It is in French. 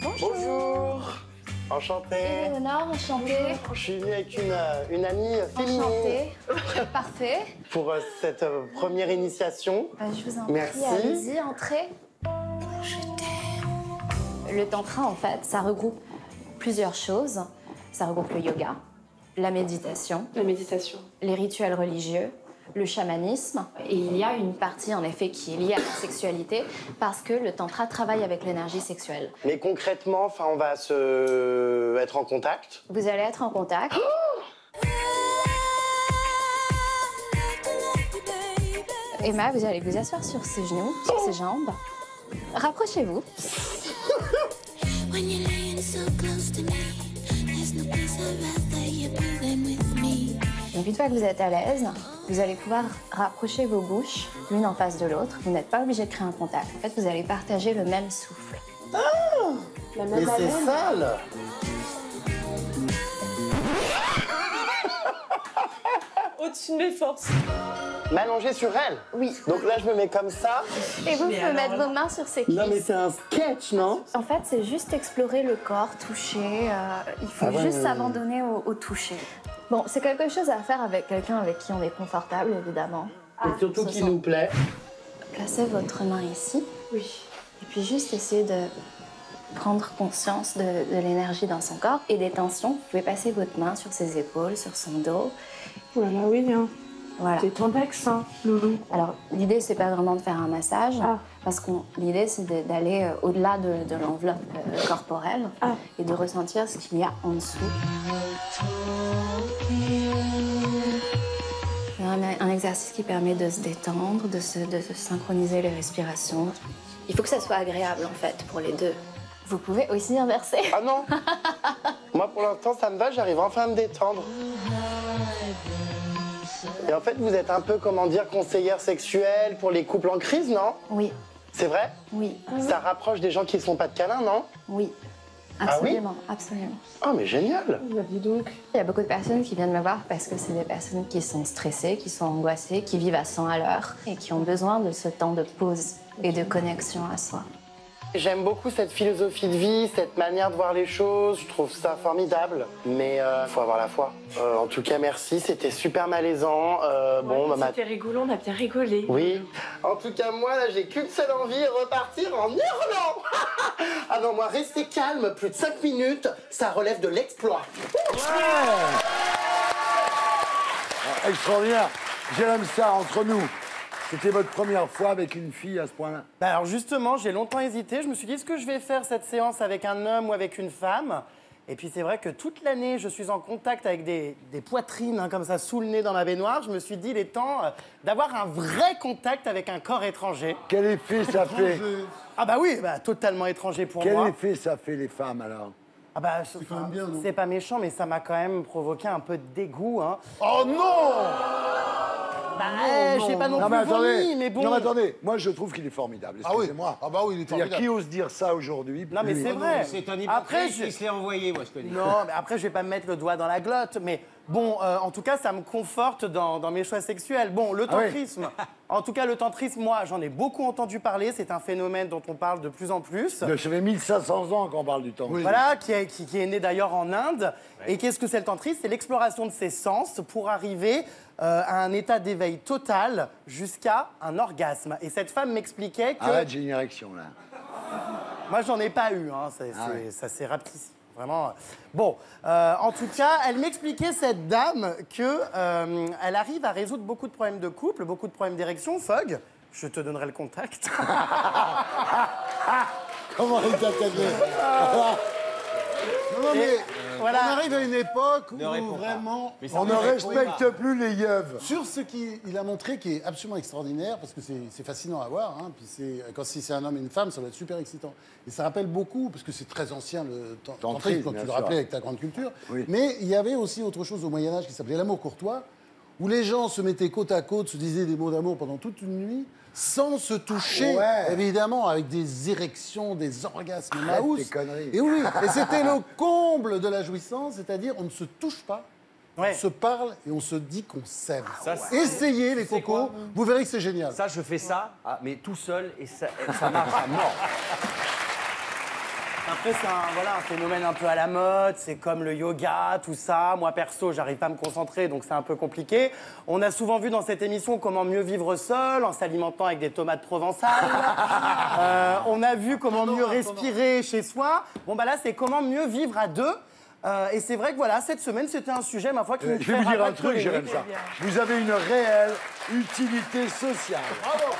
Bonjour. Enchanté. Léonore, enchantée. Je suis venue avec une amie féminine. Enchantée. Parfait. Pour cette première initiation. Je vous en prie, Merci. allez-y, entrez. Le tantra, en fait, ça regroupe plusieurs choses. Ça regroupe le yoga, la méditation, les rituels religieux, le chamanisme. Et il y a une partie, en effet, qui est liée à la sexualité parce que le tantra travaille avec l'énergie sexuelle. Mais concrètement, on va être en contact. Vous allez être en contact. Emma, vous allez vous asseoir sur ses genoux, sur ses jambes. Rapprochez-vous. Donc une fois que vous êtes à l'aise, vous allez pouvoir rapprocher vos bouches l'une en face de l'autre. Vous n'êtes pas obligé de créer un contact. En fait, vous allez partager le même souffle. Ah, mais c'est sale. Au-dessus de mes forces. M'allonger sur elle. Oui. Donc là, je me mets comme ça. Et vous pouvez mettre vos mains sur ses cuisses. Non, mais c'est un sketch, non? En fait, c'est juste explorer le corps, toucher. Il faut juste s'abandonner au toucher. Bon, c'est quelque chose à faire avec quelqu'un avec qui on est confortable, évidemment. Et surtout qui nous plaît. Placez votre main ici. Oui. Et puis juste essayer de prendre conscience de l'énergie dans son corps et des tensions. Vous pouvez passer votre main sur ses épaules, sur son dos. Oh là là, oui, hein. Voilà. T'es tendax, hein, loulou. Alors, l'idée, c'est pas vraiment de faire un massage, parce que l'idée, c'est d'aller au-delà de l'enveloppe corporelle et de ressentir ce qu'il y a en dessous. C'est un exercice qui permet de se détendre, de se synchroniser les respirations. Il faut que ça soit agréable, en fait, pour les deux. Vous pouvez aussi inverser. Ah non. Moi, pour l'instant, ça me va, j'arrive enfin à me détendre. Et en fait, vous êtes un peu, comment dire, conseillère sexuelle pour les couples en crise, non? Oui. C'est vrai? Oui. Ça rapproche des gens qui ne font pas de câlins, non? Oui. Absolument, absolument. Oh, mais génial! Bah, dis donc. Il y a beaucoup de personnes qui viennent me voir parce que c'est des personnes qui sont stressées, qui sont angoissées, qui vivent à 100 à l'heure et qui ont besoin de ce temps de pause et de connexion à soi. J'aime beaucoup cette philosophie de vie, cette manière de voir les choses, je trouve ça formidable. Mais il faut avoir la foi. En tout cas, merci, c'était super malaisant. C'était rigolo, on a bien rigolé. Oui. En tout cas, moi, là, j'ai qu'une seule envie, repartir en hurlant. Ah non, moi, rester calme plus de 5 minutes, ça relève de l'exploit. Extraordinaire. J'aime ça entre nous. C'était votre première fois avec une fille à ce point-là? Bah alors justement, j'ai longtemps hésité. Je me suis dit, est-ce que je vais faire cette séance avec un homme ou avec une femme? Et puis c'est vrai que toute l'année, je suis en contact avec des poitrines comme ça sous le nez dans ma baignoire. Je me suis dit, il est temps d'avoir un vrai contact avec un corps étranger. Quel effet ça fait? Ah bah oui, totalement étranger pour moi. Quel effet ça fait les femmes alors? Ah bah, c'est pas méchant, mais ça m'a quand même provoqué un peu de dégoût. Hein. Oh non! Je sais pas non plus vomi, mais bon. Non, mais attendez, moi je trouve qu'il est formidable. Excusez-moi. Ah bah oui, il est formidable. Qui ose dire ça aujourd'hui? Non, mais c'est vrai. C'est un hypocrite qui se l'est envoyé, moi je connais. Non, mais après, je vais pas me mettre le doigt dans la glotte, mais bon, en tout cas, ça me conforte dans mes choix sexuels. Bon, le tantrisme. En tout cas, le tantrisme, moi, j'en ai beaucoup entendu parler. C'est un phénomène dont on parle de plus en plus. Ça fait 1500 ans qu'on parle du temps. Oui. Voilà, qui est né d'ailleurs en Inde. Et qu'est-ce que c'est le tantrisme? C'est l'exploration de ses sens pour arriver à un état d'éveil total jusqu'à un orgasme. Et cette femme m'expliquait que... Arrête, j'ai une érection là. Moi, j'en ai pas eu, hein. Ça s'est rapetissé. Vraiment. Bon, en tout cas, elle m'expliquait, cette dame, que elle arrive à résoudre beaucoup de problèmes de couple, beaucoup de problèmes d'érection. Fogg, je te donnerai le contact. Comment il t'a tapé? Non, mais voilà. on arrive à une époque où vraiment... On ne respecte plus les yeux. Sur ce qu'il a montré, qui est absolument extraordinaire, parce que c'est fascinant à voir, hein, puis si c'est un homme et une femme, ça va être super excitant. Et ça rappelle beaucoup, parce que c'est très ancien le tantrisme, quand tu le rappelais avec ta grande culture, mais il y avait aussi autre chose au Moyen-Âge qui s'appelait l'amour courtois, où les gens se mettaient côte à côte, se disaient des mots d'amour pendant toute une nuit, sans se toucher, évidemment, avec des érections, des orgasmes maous. Des conneries. Et oui, et c'était le comble de la jouissance, c'est-à-dire on ne se touche pas, on se parle et on se dit qu'on s'aime. Essayez les cocos, vous verrez que c'est génial. Ça, je fais ça, mais tout seul, et ça marche à mort. Après, c'est un phénomène un peu à la mode, c'est comme le yoga, tout ça. Moi, perso, j'arrive pas à me concentrer, donc c'est un peu compliqué. On a souvent vu dans cette émission comment mieux vivre seul, en s'alimentant avec des tomates provençales. On a vu comment mieux respirer chez soi. Bon, bah là, c'est comment mieux vivre à deux. Et c'est vrai que voilà, cette semaine, c'était un sujet, ma foi, qui nous Je vais vous dire un truc, Jérém, ça. Vous avez une réelle utilité sociale. Bravo.